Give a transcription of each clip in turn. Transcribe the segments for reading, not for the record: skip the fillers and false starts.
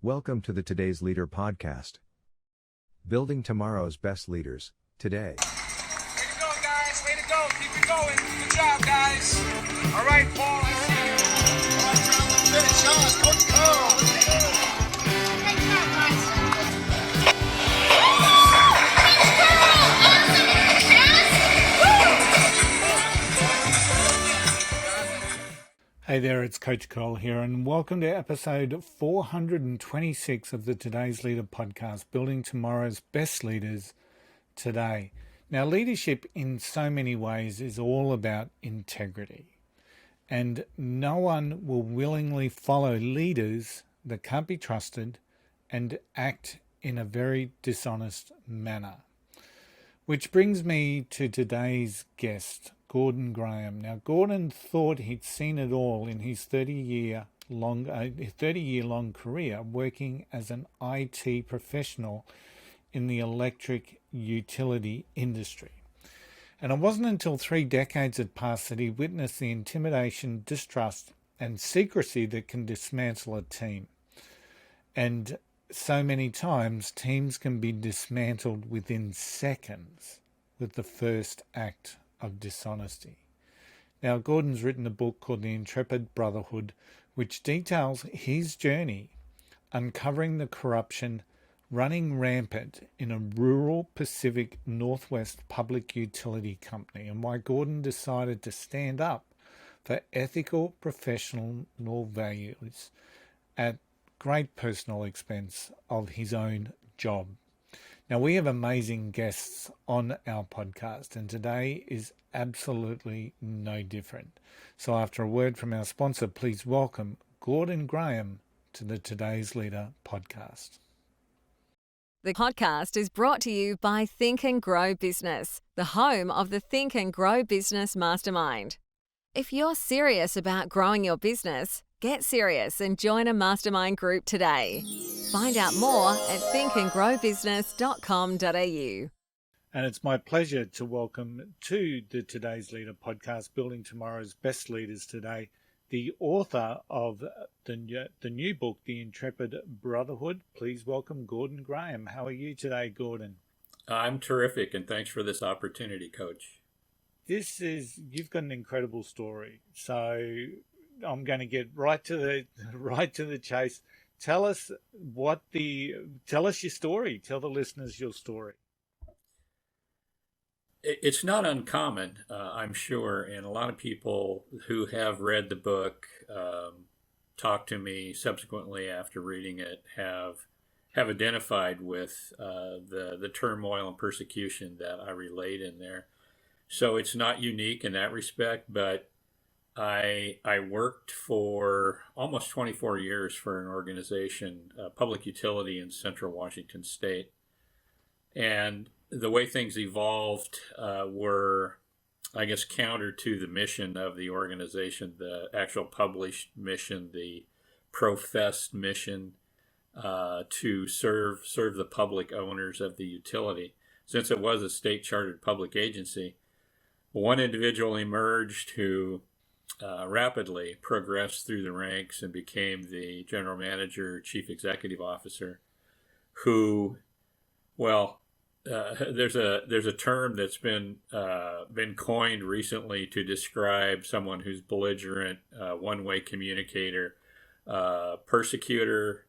Welcome to the Today's Leader podcast. Building tomorrow's best leaders, today. Way to go, guys. Way to go. Keep it going. Good job, guys. All right, Paul, I see you. All right, Brown, let's finish. Sean, Coach Carl. Let's go. Great job, guys. Hey there, it's Coach Carl here, and welcome to episode 426 of the Today's Leader podcast, Building Tomorrow's Best Leaders Today. Now, leadership in so many ways is all about integrity, and no one will willingly follow leaders that can't be trusted and act in a very dishonest manner. Which brings me to today's guest, Gordon Graham. Now, Gordon thought he'd seen it all in his 30-year long career working as an IT professional in the electric utility industry. And it wasn't until 3 decades had passed that he witnessed the intimidation, distrust, and secrecy that can dismantle a team. And so many times, teams can be dismantled within seconds with the first act of dishonesty. Now, Gordon's written a book called The Intrepid Brotherhood, which details his journey uncovering the corruption running rampant in a rural Pacific Northwest public utility company, and why Gordon decided to stand up for ethical professional values at great personal expense of his own job. Now, we have amazing guests on our podcast, and today is absolutely no different. So after a word from our sponsor, please welcome Gordon Graham to the Today's Leader podcast. The podcast is brought to you by Think and Grow Business, the home of the Think and Grow Business Mastermind. If you're serious about growing your business, get serious and join a mastermind group today. Find out more at thinkandgrowbusiness.com.au. And it's my pleasure to welcome to the Today's Leader podcast, Building Tomorrow's Best Leaders Today, the author of the new book, The Intrepid Brotherhood. Please welcome Gordon Graham. How are you today, Gordon? I'm terrific, and thanks for this opportunity, Coach. You've got an incredible story. So I'm going to get right to the chase. Tell us your story. Tell the listeners your story. It's not uncommon, I'm sure, and a lot of people who have read the book, talked to me subsequently after reading it, have identified with the turmoil and persecution that I relate in there. So it's not unique in that respect, but I worked for almost 24 years for an organization, public utility in central Washington state. And the way things evolved were, I guess, counter to the mission of the organization, the actual published mission, the professed mission to serve the public owners of the utility. Since it was a state-chartered public agency, one individual emerged who rapidly progressed through the ranks and became the general manager, chief executive officer, who, there's a term that's been coined recently to describe someone who's belligerent, one-way communicator, persecutor,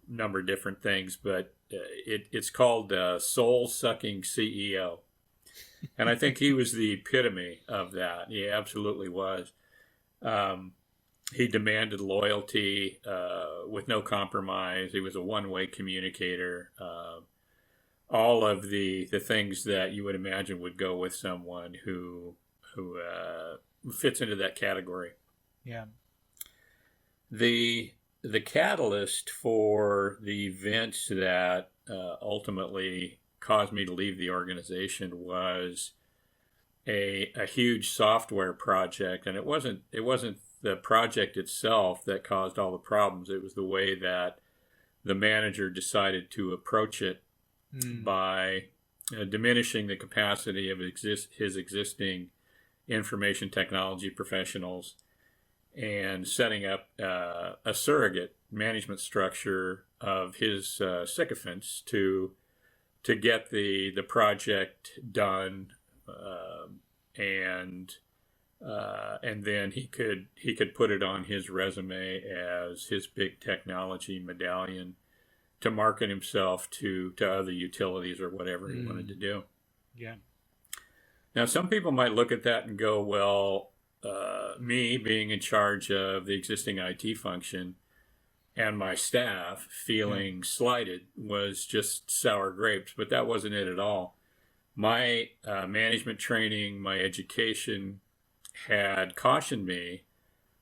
number of different things, but it's called soul-sucking CEO. And I think he was the epitome of that. He absolutely was. He demanded loyalty with no compromise. He was a one-way communicator. All of the things that you would imagine would go with someone who fits into that category. Yeah. The catalyst for the events that ultimately caused me to leave the organization was a huge software project, and it wasn't the project itself that caused all the problems. It was the way that the manager decided to approach it by diminishing the capacity of his existing information technology professionals and setting up a surrogate management structure of his sycophants to get the project done, and then he could put it on his resume as his big technology medallion to market himself to other utilities or whatever he wanted to do. Yeah. Now, some people might look at that and go, well, me being in charge of the existing IT function and my staff feeling slighted was just sour grapes, but that wasn't it at all. My management training, my education had cautioned me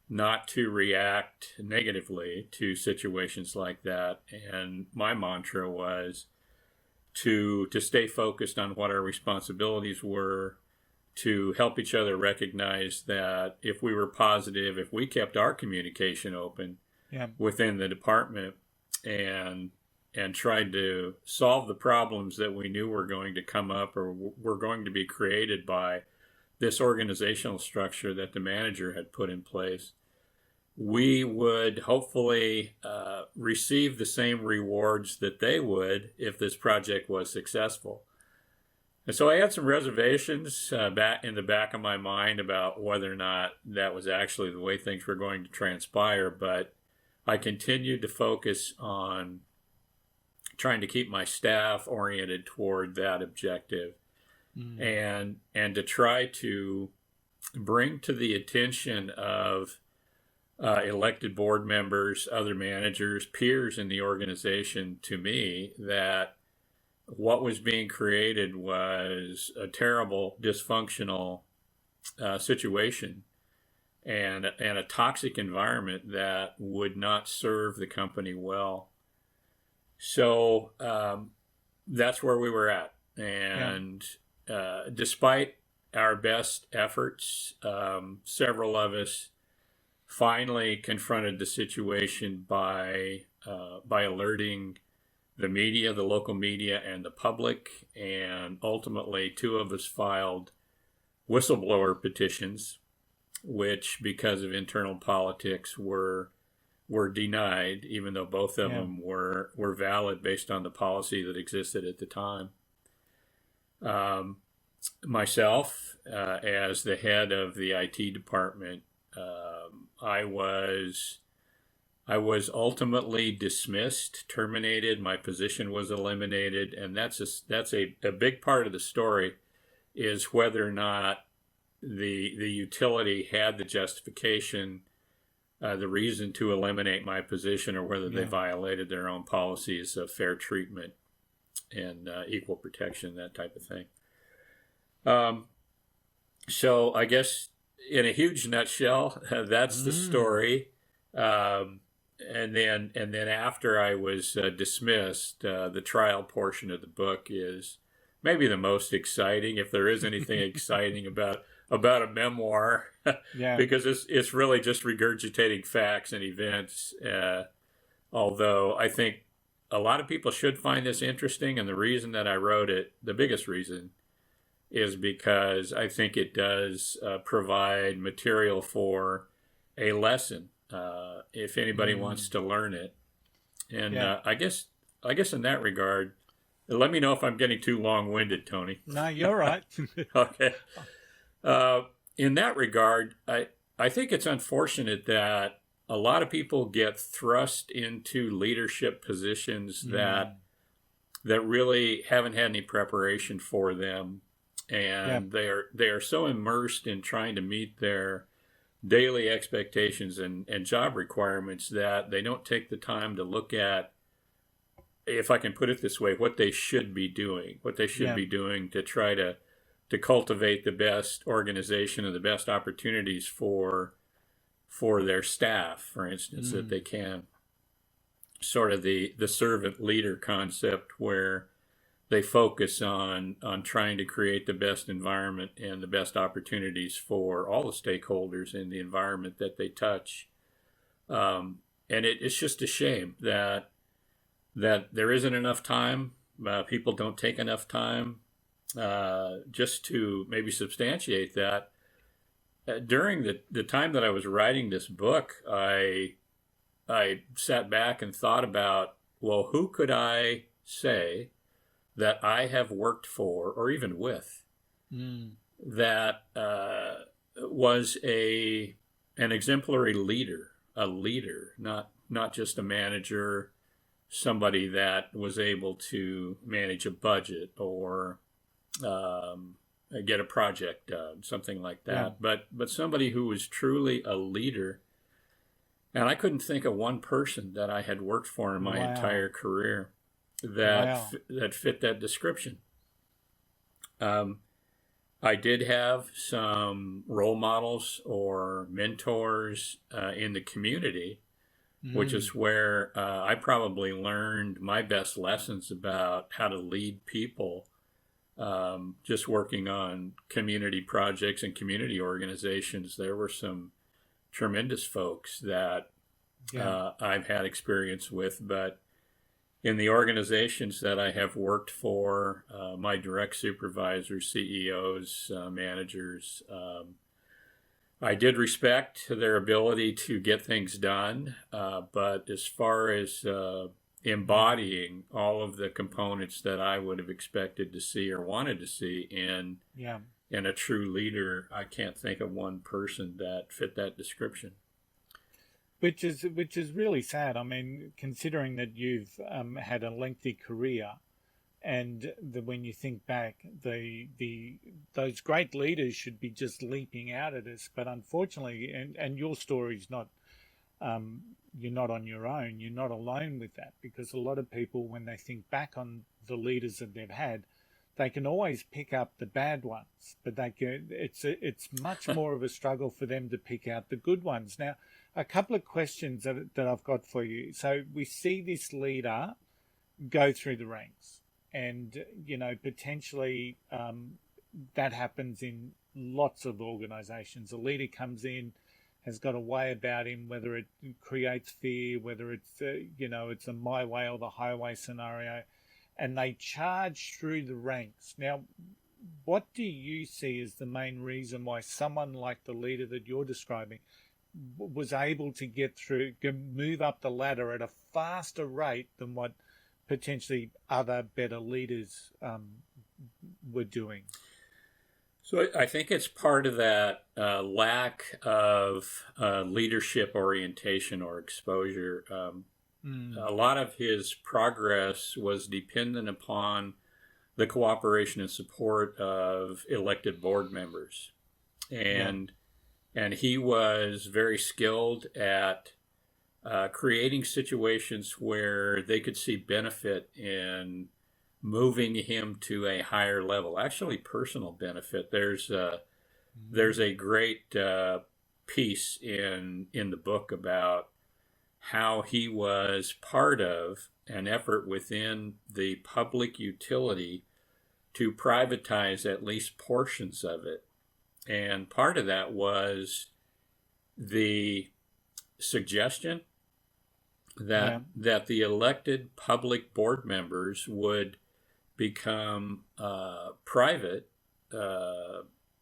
not to react negatively to situations like that. And my mantra was to stay focused on what our responsibilities were, to help each other recognize that if we were positive, if we kept our communication open within the department and tried to solve the problems that we knew were going to come up or were going to be created by this organizational structure that the manager had put in place, we would hopefully receive the same rewards that they would if this project was successful. And so I had some reservations back in the back of my mind about whether or not that was actually the way things were going to transpire, but I continued to focus on trying to keep my staff oriented toward that objective, and to try to bring to the attention of elected board members, other managers, peers in the organization to me that what was being created was a terrible, dysfunctional situation and a toxic environment that would not serve the company well. So that's where we were at. And despite our best efforts, several of us finally confronted the situation by alerting the media, the local media, and the public, and ultimately 2 of us filed whistleblower petitions, which, because of internal politics, were denied, even though both of them were valid based on the policy that existed at the time. Myself, as the head of the IT department, I was ultimately dismissed, terminated. My position was eliminated, and that's a big part of the story, is whether or not the utility had the justification, the reason to eliminate my position, or whether they violated their own policies of fair treatment and equal protection, that type of thing. So I guess in a huge nutshell, that's the story. And then after I was dismissed, the trial portion of the book is maybe the most exciting, if there is anything exciting about a memoir, because it's really just regurgitating facts and events. Although I think a lot of people should find this interesting, and the reason that I wrote it, the biggest reason, is because I think it does provide material for a lesson. If anybody wants to learn it. And I guess in that regard, let me know if I'm getting too long-winded, Tony. No, you're right. Okay. In that regard, I think it's unfortunate that a lot of people get thrust into leadership positions that really haven't had any preparation for them, and they are so immersed in trying to meet their daily expectations and job requirements that they don't take the time to look at, if I can put it this way, what they should be doing, to try to cultivate the best organization and the best opportunities for their staff, for instance, that they can. Sort of the servant leader concept, where they focus on trying to create the best environment and the best opportunities for all the stakeholders in the environment that they touch. And it's just a shame that there isn't enough time. People don't take enough time just to maybe substantiate that. During the time that I was writing this book, I I sat back and thought about, well, who could I say that I have worked for or even with that was an exemplary leader, not just a manager, somebody that was able to manage a budget or get a project done, something like that. Yeah. But somebody who was truly a leader. And I couldn't think of one person that I had worked for in my entire career that fit that description. I did have some role models or mentors in the community, which is where I probably learned my best lessons about how to lead people, just working on community projects and community organizations. There were some tremendous folks that I've had experience with, but in the organizations that I have worked for, my direct supervisors, CEOs, managers, I did respect their ability to get things done, but as far as embodying all of the components that I would have expected to see or wanted to see in a true leader, I can't think of one person that fit that description. Which is really sad. I mean, considering that you've had a lengthy career, and when you think back, those great leaders should be just leaping out at us. But unfortunately, and your story's not, you're not on your own. You're not alone with that, because a lot of people, when they think back on the leaders that they've had, they can always pick up the bad ones, but it's much more of a struggle for them to pick out the good ones. Now, a couple of questions that I've got for you. So we see this leader go through the ranks, and potentially that happens in lots of organizations. A leader comes in, has got a way about him, whether it creates fear, whether it's it's a my way or the highway scenario, and they charge through the ranks. Now, what do you see as the main reason why someone like the leader that you're describing was able to move up the ladder at a faster rate than what potentially other better leaders were doing? So I think it's part of that lack of leadership orientation or exposure. A lot of his progress was dependent upon the cooperation and support of elected board members. And he was very skilled at creating situations where they could see benefit in moving him to a higher level, actually personal benefit. There's a great piece in the book about how he was part of an effort within the public utility to privatize at least portions of it. And part of that was the suggestion that the elected public board members would become private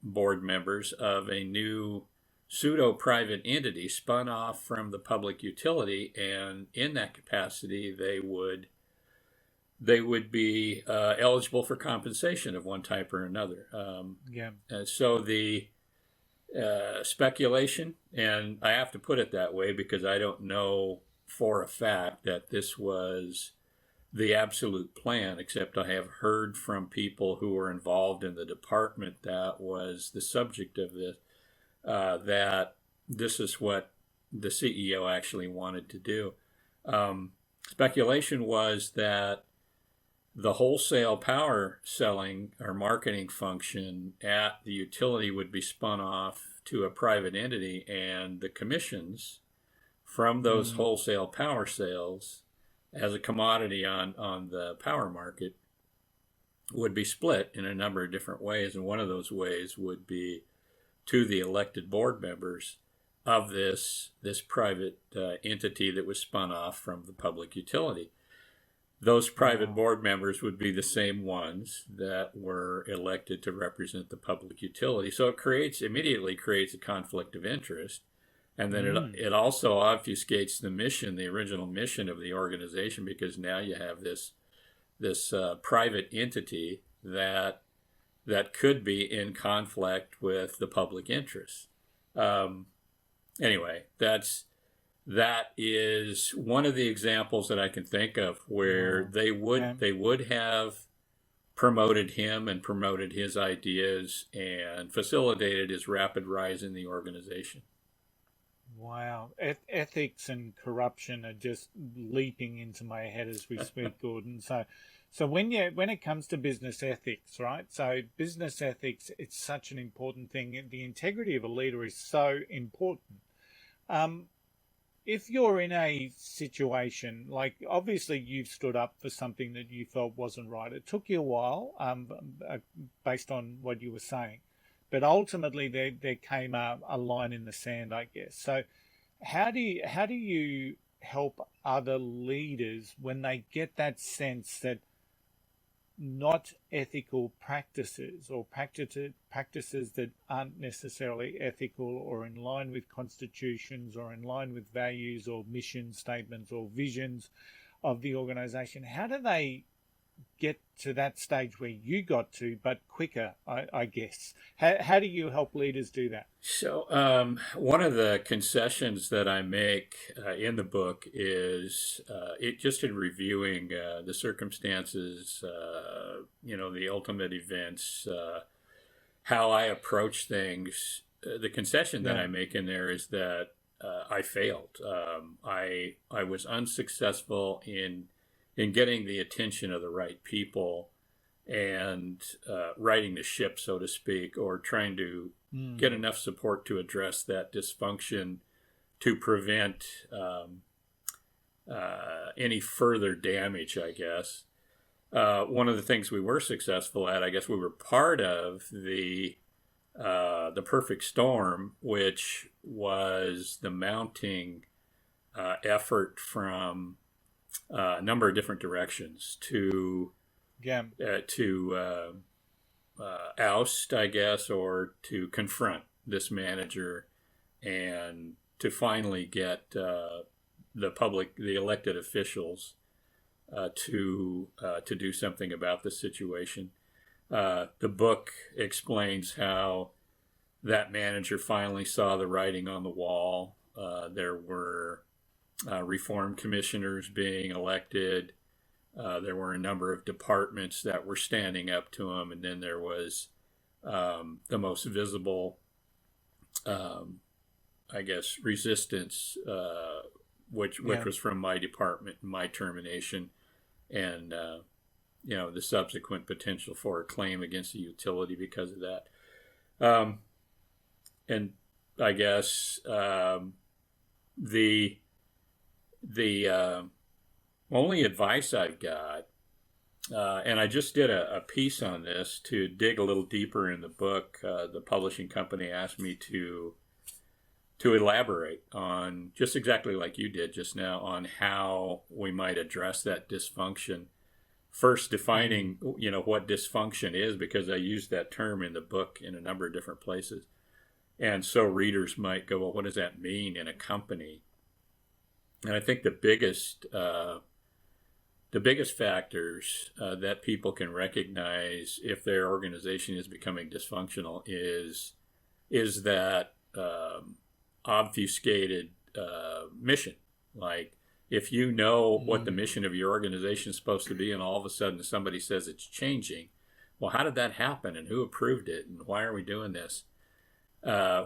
board members of a new pseudo-private entity spun off from the public utility, and in that capacity they would be eligible for compensation of one type or another. So the speculation, and I have to put it that way because I don't know for a fact that this was the absolute plan, except I have heard from people who were involved in the department that was the subject of this, that this is what the CEO actually wanted to do. Speculation was that the wholesale power selling or marketing function at the utility would be spun off to a private entity, and the commissions from those wholesale power sales as a commodity on the power market would be split in a number of different ways, and one of those ways would be to the elected board members of this private entity that was spun off from the public utility. Those private board members would be the same ones that were elected to represent the public utility. So it immediately creates a conflict of interest And then it also obfuscates the mission, the original mission of the organization, because now you have this private entity that could be in conflict with the public interest. Anyway, that is one of the examples that I can think of where they would have promoted him and promoted his ideas and facilitated his rapid rise in the organization. Wow. Ethics and corruption are just leaping into my head as we speak, Gordon. So when it comes to business ethics, right? So business ethics, it's such an important thing. The integrity of a leader is so important. If you're in a situation, like obviously you've stood up for something that you felt wasn't right. It took you a while, based on what you were saying. But ultimately, there came a line in the sand, I guess. So, how do you help other leaders when they get that sense that not ethical practices or practices that aren't necessarily ethical or in line with constitutions or in line with values or mission statements or visions of the organization? How do they get to that stage where you got to, but quicker, I guess? How do you help leaders do that? So one of the concessions that I make in the book is just in reviewing the circumstances, the ultimate events, how I approach things. The concession that I make in there is that I failed. I was unsuccessful in getting the attention of the right people and righting the ship, so to speak, or trying to get enough support to address that dysfunction to prevent any further damage, I guess. One of the things we were successful at, I guess we were part of the perfect storm, which was the mounting effort from a number of different directions to oust, I guess, or to confront this manager, and to finally get the elected officials to do something about the situation. The book explains how that manager finally saw the writing on the wall. There were reform commissioners being elected. There were a number of departments that were standing up to him, and then there was the most visible, I guess, resistance, which was from my department and my termination, and the subsequent potential for a claim against the utility because of that. And I guess the only advice I've got, and I just did a piece on this to dig a little deeper in the book. The publishing company asked me to elaborate on, just exactly like you did just now, on how we might address that dysfunction. First, defining what dysfunction is, because I used that term in the book in a number of different places. And so readers might go, well, what does that mean in a company? And I think the biggest factors that people can recognize if their organization is becoming dysfunctional is that obfuscated mission. Like, if you know what the mission of your organization is supposed to be, and all of a sudden somebody says it's changing, well, how did that happen, and who approved it, and why are we doing this?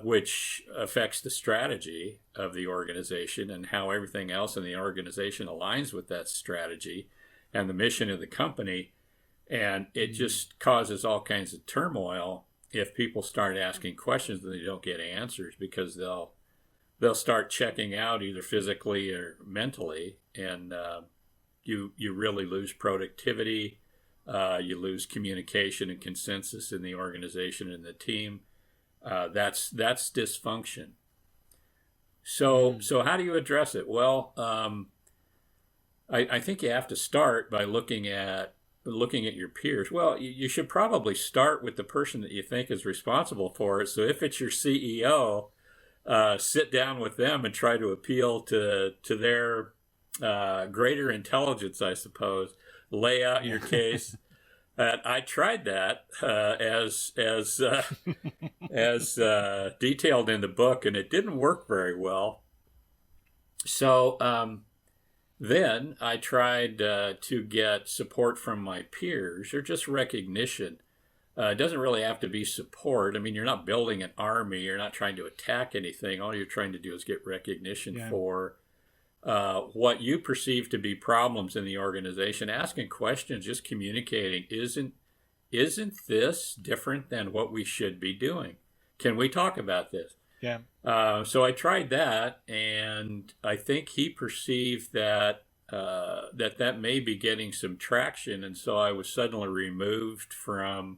Which affects the strategy of the organization and how everything else in the organization aligns with that strategy and the mission of the company. And it just causes all kinds of turmoil if people start asking questions and they don't get answers, because they'll start checking out either physically or mentally, and you really lose productivity, you lose communication and consensus in the organization and the team. That's dysfunction. So how do you address it? Well, I think you have to start by looking at your peers. Well, you should probably start with the person that you think is responsible for it. So if it's your CEO, sit down with them and try to appeal to their greater intelligence, I suppose. Lay out your case. I tried that as detailed in the book, and it didn't work very well. So then I tried to get support from my peers, or just recognition. It doesn't really have to be support. I mean, you're not building an army. You're not trying to attack anything. All you're trying to do is get recognition for what you perceive to be problems in the organization. Asking questions, just communicating. Isn't this different than what we should be doing? Can we talk about this? Yeah. So I tried that, and I think he perceived that that may be getting some traction, and so I was suddenly removed from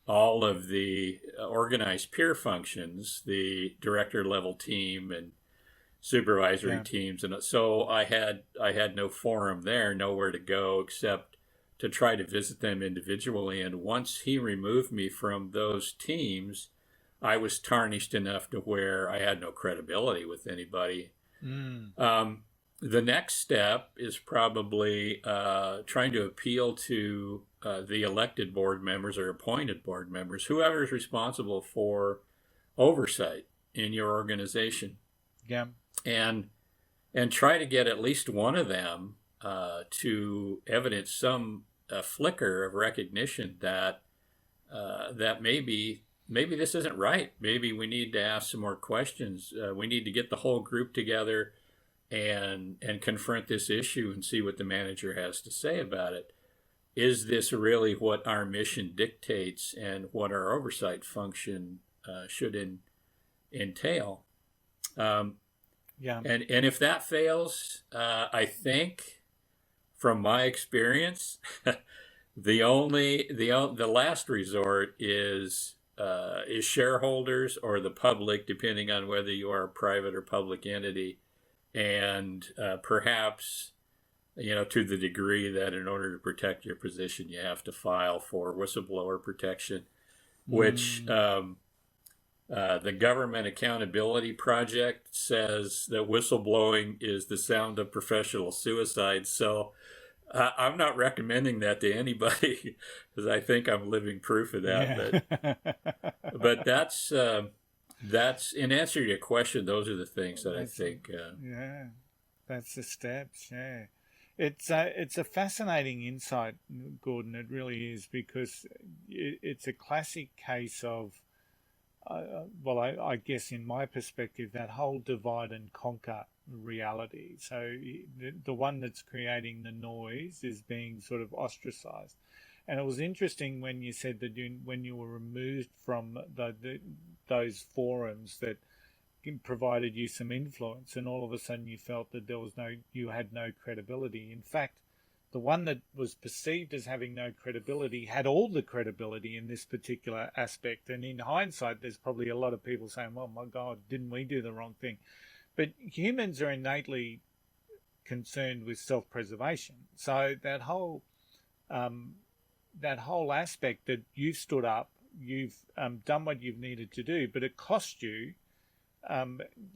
all of the organized peer functions, the director level team and supervisory teams, and so I had no forum there, nowhere to go except to try to visit them individually. And once he removed me from those teams, I was tarnished enough to where I had no credibility with anybody. The next step is probably trying to appeal to the elected board members or appointed board members, whoever is responsible for oversight in your organization. Yeah. And try to get at least one of them to evidence some flicker of recognition that that maybe this isn't right. Maybe we need to ask some more questions. We need to get the whole group together and confront this issue and see what the manager has to say about it. Is this really what our mission dictates and what our oversight function should entail? And if that fails, I think, from my experience, the last resort is shareholders or the public, depending on whether you are a private or public entity, and perhaps, to the degree that in order to protect your position, you have to file for whistleblower protection, which the Government Accountability Project says that whistleblowing is the sound of professional suicide. So I'm not recommending that to anybody because I think I'm living proof of that. Yeah. But that's in answer to your question. Those are the things that I think. That's the steps. Yeah, it's a fascinating insight, Gordon. It really is, because it's a classic case of. I guess in my perspective, that whole divide and conquer reality. So the one that's creating the noise is being sort of ostracized. And it was interesting when you said that when you were removed from those forums that provided you some influence, and all of a sudden you felt that you had no credibility. In fact, the one that was perceived as having no credibility had all the credibility in this particular aspect. And in hindsight, there's probably a lot of people saying, "Oh my God, didn't we do the wrong thing?" But humans are innately concerned with self-preservation. So that whole aspect that you've stood up, you've done what you've needed to do, but it cost you.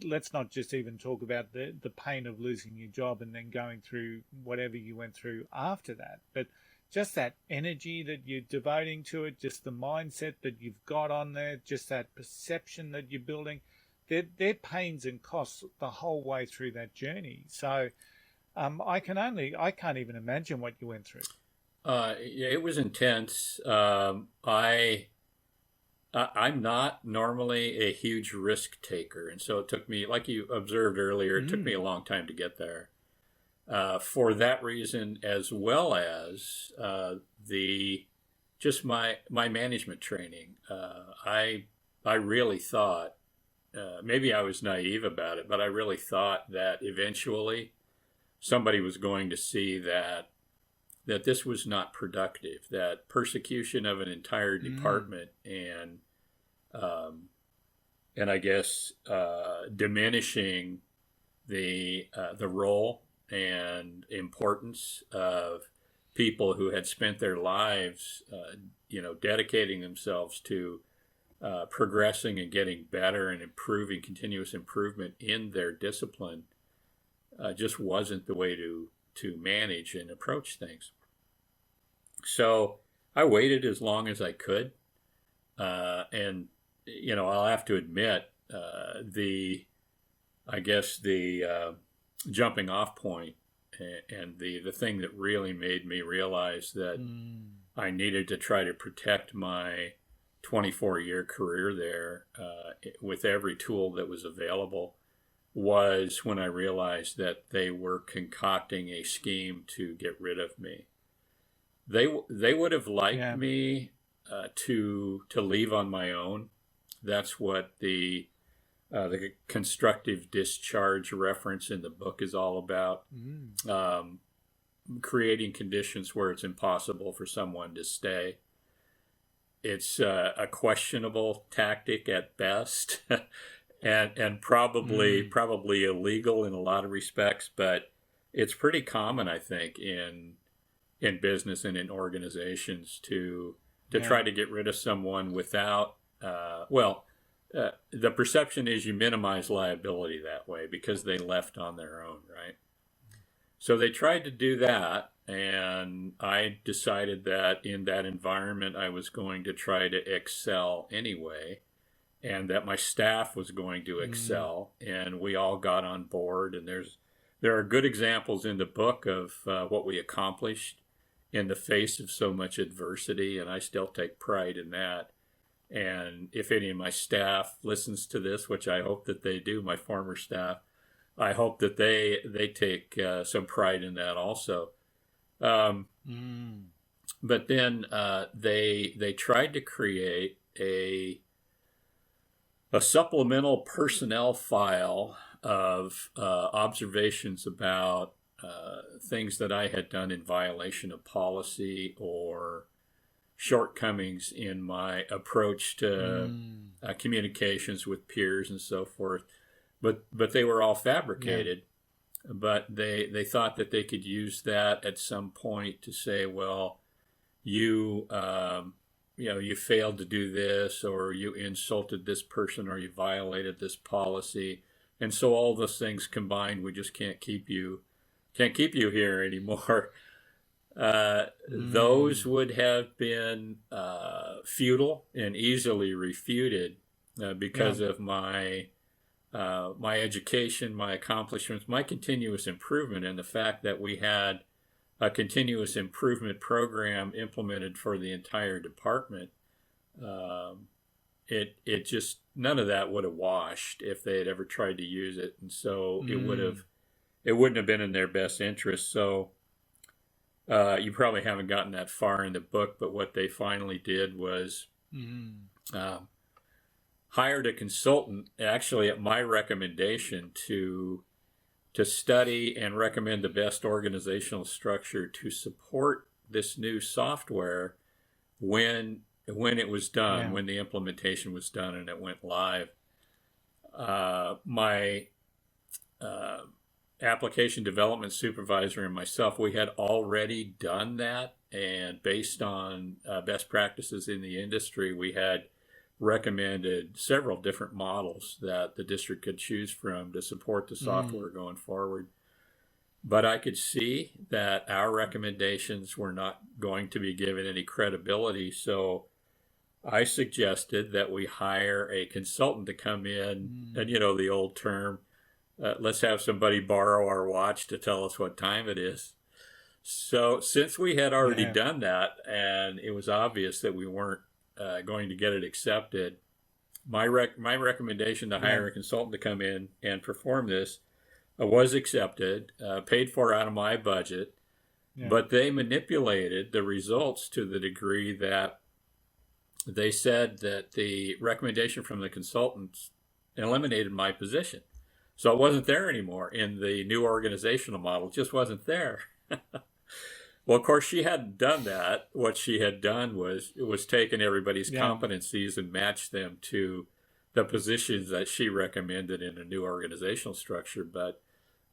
Let's not just even talk about the pain of losing your job and then going through whatever you went through after that, but just that energy that you're devoting to it, just the mindset that you've got on there, just that perception that you're building, they're pains and costs the whole way through that journey. So I can't even imagine what you went through. It was intense. I'm not normally a huge risk taker, and so it took me, like you observed earlier, it took me a long time to get there. For that reason, as well as my management training, I really thought, maybe I was naive about it, but I really thought that eventually somebody was going to see that this was not productive, that persecution of an entire department and I guess diminishing the role and importance of people who had spent their lives, dedicating themselves to progressing and getting better and improving, continuous improvement in their discipline, just wasn't the way to manage and approach things. So I waited as long as I could, and I'll have to admit the jumping off point and the thing that really made me realize that I needed to try to protect my 24-year career there with every tool that was available was when I realized that they were concocting a scheme to get rid of me. They would have liked me to leave on my own. That's what the constructive discharge reference in the book is all about. Creating conditions where it's impossible for someone to stay. It's a questionable tactic at best, and probably illegal in a lot of respects. But it's pretty common, I think, in business and in organizations to try to get rid of someone without. The perception is you minimize liability that way because they left on their own, right? So they tried to do that, and I decided that in that environment I was going to try to excel anyway, and that my staff was going to excel, and we all got on board. And there are good examples in the book of what we accomplished in the face of so much adversity, and I still take pride in that. And if any of my staff listens to this, which I hope that they do, my former staff, I hope that they take some pride in that also. But then they tried to create a supplemental personnel file of observations about things that I had done in violation of policy or shortcomings in my approach to communications with peers and so forth. But they were all fabricated. Yeah. But they thought that they could use that at some point to say, well, you failed to do this, or you insulted this person, or you violated this policy, and so all those things combined, we just can't keep you here anymore. Those would have been futile and easily refuted because of my education, my accomplishments, my continuous improvement, and the fact that we had a continuous improvement program implemented for the entire department. It just, none of that would have washed if they had ever tried to use it, and so it wouldn't have been in their best interest. So you probably haven't gotten that far in the book, but what they finally did was hired a consultant, actually at my recommendation, to study and recommend the best organizational structure to support this new software when it was done, when the implementation was done and it went live. My application development supervisor and myself, we had already done that, and based on best practices in the industry, we had recommended several different models that the district could choose from to support the software going forward. But I could see that our recommendations were not going to be given any credibility, so I suggested that we hire a consultant to come in, and the old term, let's have somebody borrow our watch to tell us what time it is. So since we had already done that, and it was obvious that we weren't going to get it accepted, my recommendation to hire a consultant to come in and perform this was accepted, paid for out of my budget, but they manipulated the results to the degree that they said that the recommendation from the consultants eliminated my position. So it wasn't there anymore in the new organizational model. It just wasn't there. Well, of course, she hadn't done that. What she had done was taken everybody's competencies and matched them to the positions that she recommended in a new organizational structure. But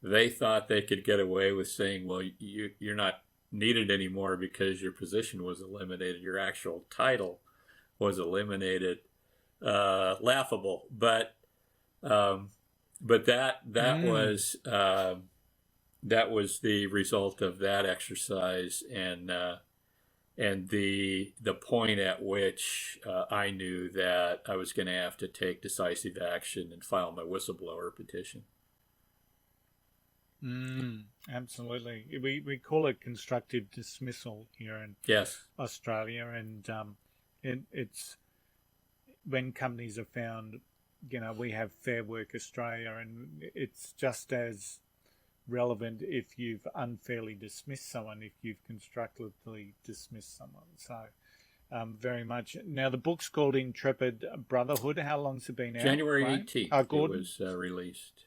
they thought they could get away with saying, well, you're not needed anymore because your position was eliminated. Your actual title was eliminated. laughable, but that was the result of that exercise, and the point at which I knew that I was going to have to take decisive action and file my whistleblower petition. Absolutely. We call it constructive dismissal here in Australia, and it's when companies are found, we have Fair Work Australia, and it's just as relevant if you've unfairly dismissed someone, if you've constructively dismissed someone. So very much. Now, the book's called Intrepid Brotherhood. How long's it been out? January 18th it was released.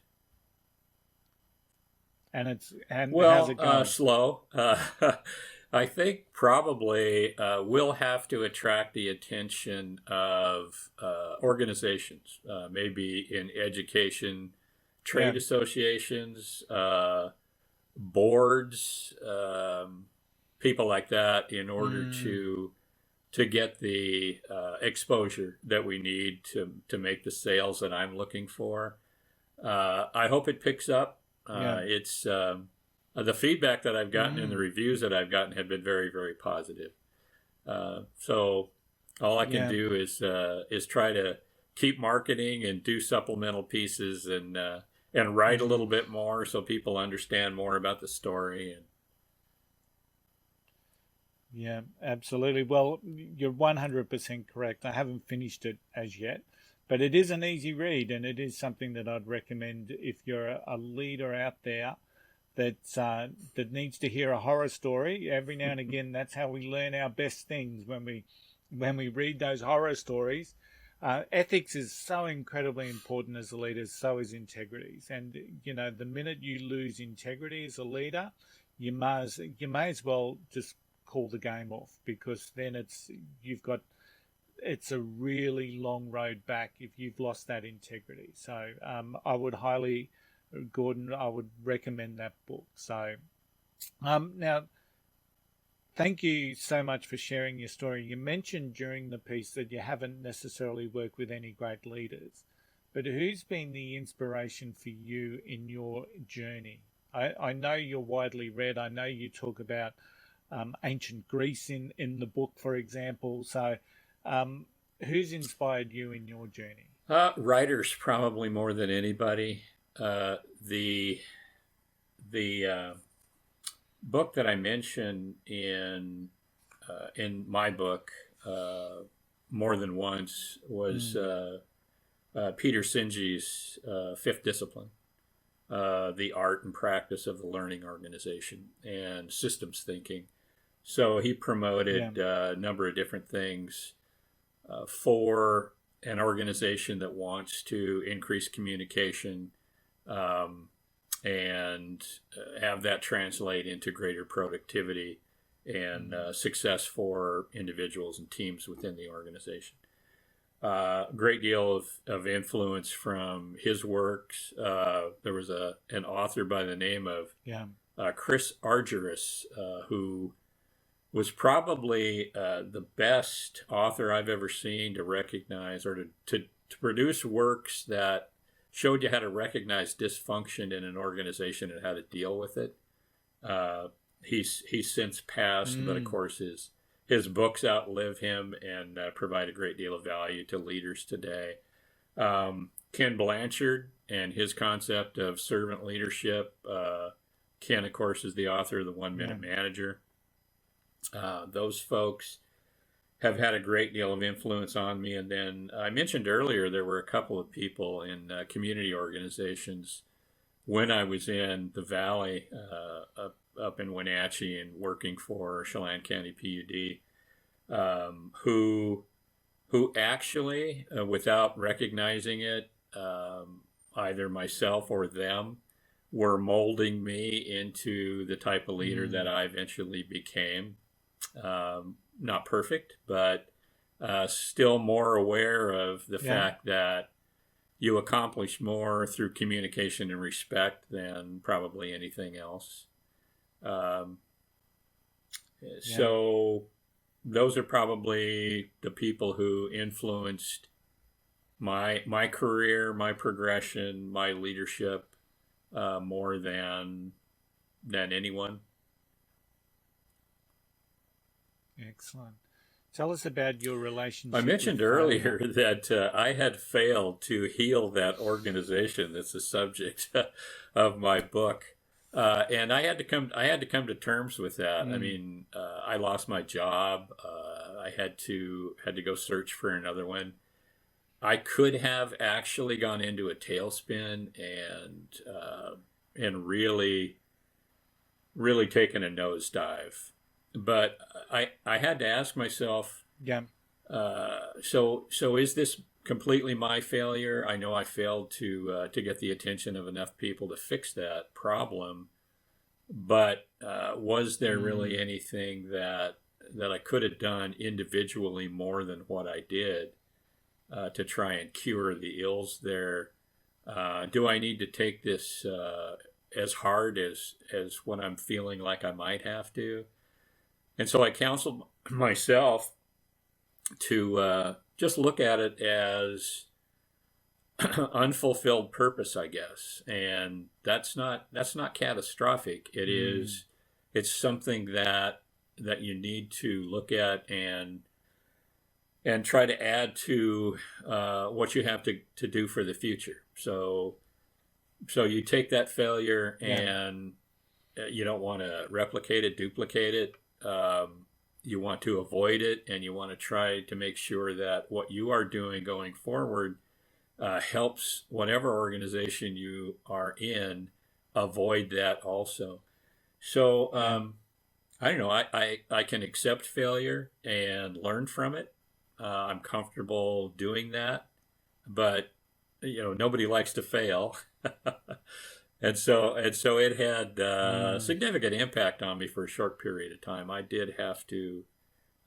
And how's it going? Slow. I think probably we'll have to attract the attention of organizations, maybe in education, trade associations, boards, people like that, in order to get the exposure that we need to make the sales that I'm looking for. I hope it picks up. It's the feedback that I've gotten and the reviews that I've gotten have been very, very positive. So all I can do is try to keep marketing and do supplemental pieces and write a little bit more so people understand more about the story. Yeah, absolutely. Well, you're 100% correct. I haven't finished it as yet, but it is an easy read, and it is something that I'd recommend if you're a leader out there that needs to hear a horror story. Every now and again, that's how we learn our best things, when we read those horror stories. Ethics is so incredibly important as a leader, so is integrity. And the minute you lose integrity as a leader, you may as well just call the game off, because then it's a really long road back if you've lost that integrity. So I would Gordon, I would recommend that book. So now, thank you so much for sharing your story. You mentioned during the piece that you haven't necessarily worked with any great leaders, but who's been the inspiration for you in your journey? I know you're widely read. I know you talk about ancient Greece in the book, for example. So who's inspired you in your journey? Writers, probably more than anybody. The book that I mentioned in my book more than once was Peter Singe's Fifth Discipline, the art and practice of the learning organization and systems thinking. So he promoted a number of different things for an organization that wants to increase communication and have that translate into greater productivity and success for individuals and teams within the organization. Great deal of influence from his works. There was an author by the name of Chris Argyris, who was probably the best author I've ever seen to recognize or to produce works that showed you how to recognize dysfunction in an organization and how to deal with it. He's since passed, but of course his books outlive him and provide a great deal of value to leaders today. Ken Blanchard and his concept of servant leadership. Ken, of course, is the author of the 1 Minute Manager. Those folks have had a great deal of influence on me. And then I mentioned earlier there were a couple of people in community organizations when I was in the Valley up in Wenatchee and working for Chelan County PUD, who actually, without recognizing it, either myself or them, were molding me into the type of leader that I eventually became. Not perfect, but still more aware of the fact that you accomplish more through communication and respect than probably anything else. So those are probably the people who influenced my career, my progression, my leadership more than anyone. Excellent. Tell us about your relationship. I mentioned earlier that I had failed to heal that organization. That's the subject of my book, and I had to come. I had to come to terms with that. I mean, I lost my job. I had to go search for another one. I could have actually gone into a tailspin and really taken a nosedive. But I had to ask myself, Yeah. so is this completely my failure? I know I failed to get the attention of enough people to fix that problem, but was there really anything that I could have done individually more than what I did to try and cure the ills there? Do I need to take this as hard as what I'm feeling like I might have to? And so I counseled myself to just look at it as unfulfilled purpose, I guess. And that's not catastrophic. It is. It's something that you need to look at and try to add to what you have to do for the future. So you take that failure and you don't want to replicate it, duplicate it. You want to avoid it, and you want to try to make sure that what you are doing going forward helps whatever organization you are in avoid that also. So I don't know. I can accept failure and learn from it. I'm comfortable doing that, but nobody likes to fail. And so it had significant impact on me for a short period of time. I did have to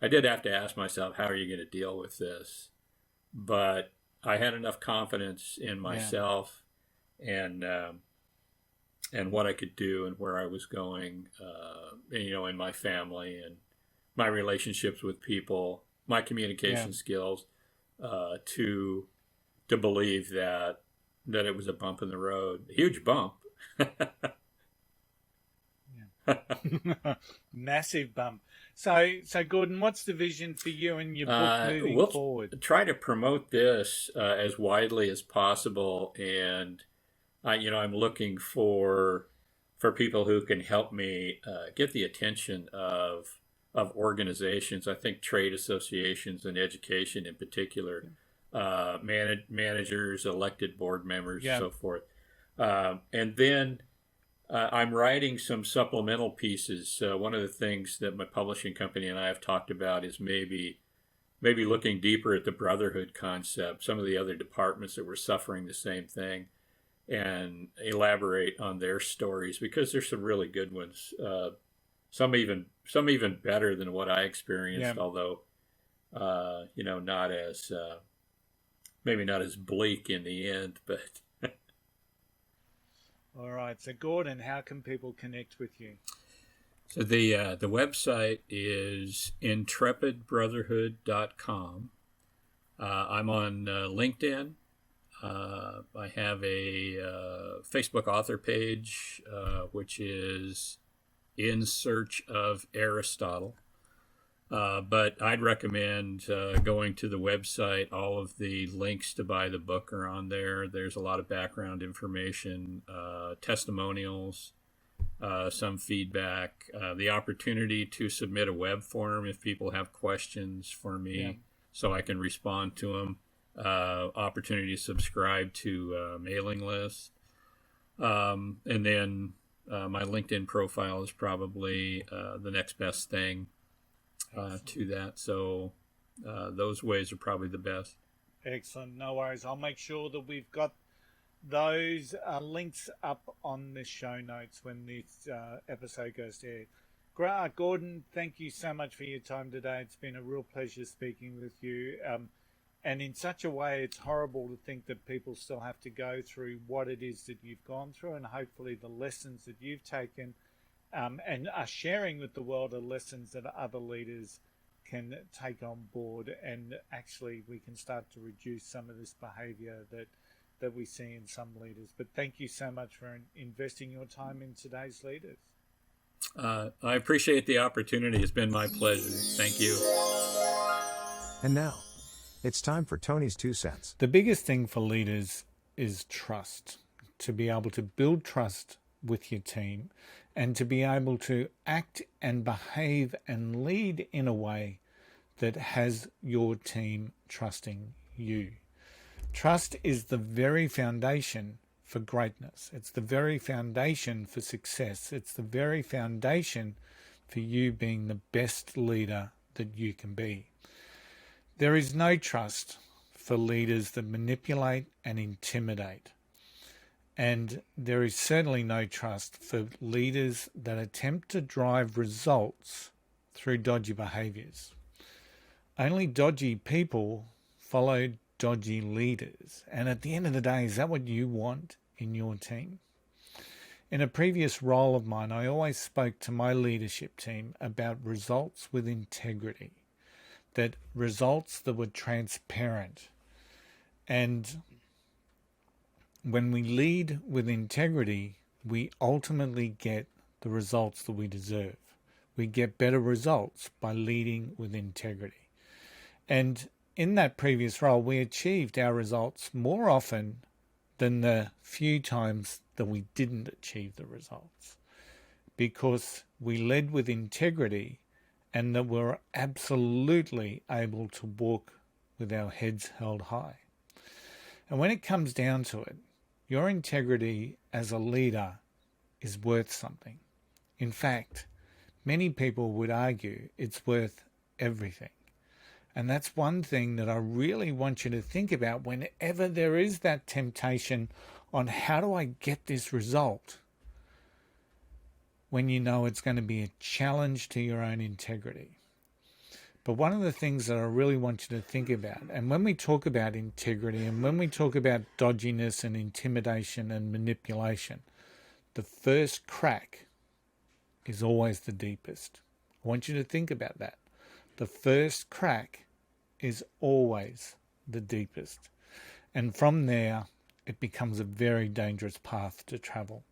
ask myself, how are you going to deal with this? But I had enough confidence in myself and what I could do and where I was going, in my family and my relationships with people, my communication skills, to believe that it was a bump in the road, a huge bump. Massive bump. So Gordon, what's the vision for you and your book moving forward? Try to promote this as widely as possible, and I'm looking for people who can help me get the attention of organizations. I think trade associations and education in particular, managers, elected board members, so forth. And then I'm writing some supplemental pieces. One of the things that my publishing company and I have talked about is maybe looking deeper at the brotherhood concept, some of the other departments that were suffering the same thing, and elaborate on their stories, because there's some really good ones. Some even better than what I experienced, although not as maybe not as bleak in the end, but. All right. So Gordon, how can people connect with you? So the website is intrepidbrotherhood.com. I'm on LinkedIn. I have a Facebook author page, which is In Search of Aristotle. But I'd recommend going to the website. All of the links to buy the book are on there. There's a lot of background information, testimonials, some feedback, the opportunity to submit a web form if people have questions for me so I can respond to them, opportunity to subscribe to a mailing list. And then my LinkedIn profile is probably the next best thing to that. So those ways are probably the best. Excellent. No worries. I'll make sure that we've got those links up on the show notes when this episode goes to air. Gordon, thank you so much for your time today. It's been a real pleasure speaking with you. And in such a way, it's horrible to think that people still have to go through what it is that you've gone through, and hopefully the lessons that you've taken and are sharing with the world are lessons that other leaders can take on board, and actually we can start to reduce some of this behavior that we see in some leaders. But thank you so much for investing your time in today's leaders. I appreciate the opportunity. It's been my pleasure. Thank you. And now, it's time for Tony's 2 cents. The biggest thing for leaders is trust. To be able to build trust with your team and to be able to act and behave and lead in a way that has your team trusting you. Trust is the very foundation for greatness. It's the very foundation for success. It's the very foundation for you being the best leader that you can be. There is no trust for leaders that manipulate and intimidate. And there is certainly no trust for leaders that attempt to drive results through dodgy behaviors. Only dodgy people follow dodgy leaders. And at the end of the day, is that what you want in your team? In a previous role of mine, I always spoke to my leadership team about results with integrity, that results that were transparent. And when we lead with integrity, we ultimately get the results that we deserve. We get better results by leading with integrity. And in that previous role, we achieved our results more often than the few times that we didn't achieve the results, because we led with integrity and that we're absolutely able to walk with our heads held high. And when it comes down to it, your integrity as a leader is worth something. In fact, many people would argue it's worth everything. And that's one thing that I really want you to think about whenever there is that temptation on how do I get this result, when you know it's going to be a challenge to your own integrity. But one of the things that I really want you to think about, and when we talk about integrity and when we talk about dodginess and intimidation and manipulation, the first crack is always the deepest. I want you to think about that. The first crack is always the deepest. And from there, it becomes a very dangerous path to travel.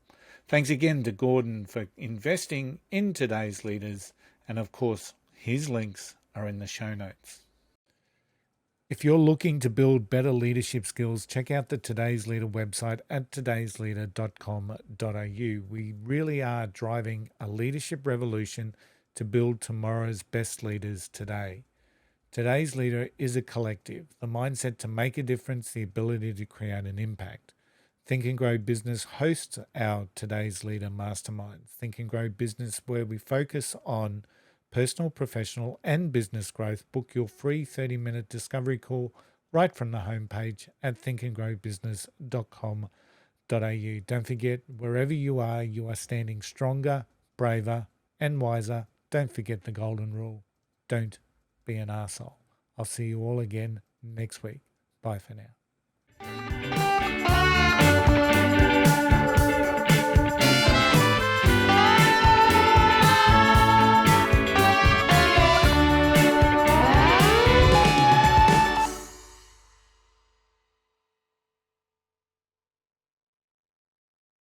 Thanks again to Gordon for investing in today's leaders. And of course, his links are in the show notes. If you're looking to build better leadership skills, check out the Today's Leader website at todaysleader.com.au. We really are driving a leadership revolution to build tomorrow's best leaders today. Today's Leader is a collective, the mindset to make a difference, the ability to create an impact. Think and Grow Business hosts our Today's Leader Masterminds. Think and Grow Business, where we focus on personal, professional, and business growth. Book your free 30-minute discovery call right from the homepage at thinkandgrowbusiness.com.au. Don't forget, wherever you are standing stronger, braver, and wiser. Don't forget the golden rule. Don't be an arsehole. I'll see you all again next week. Bye for now.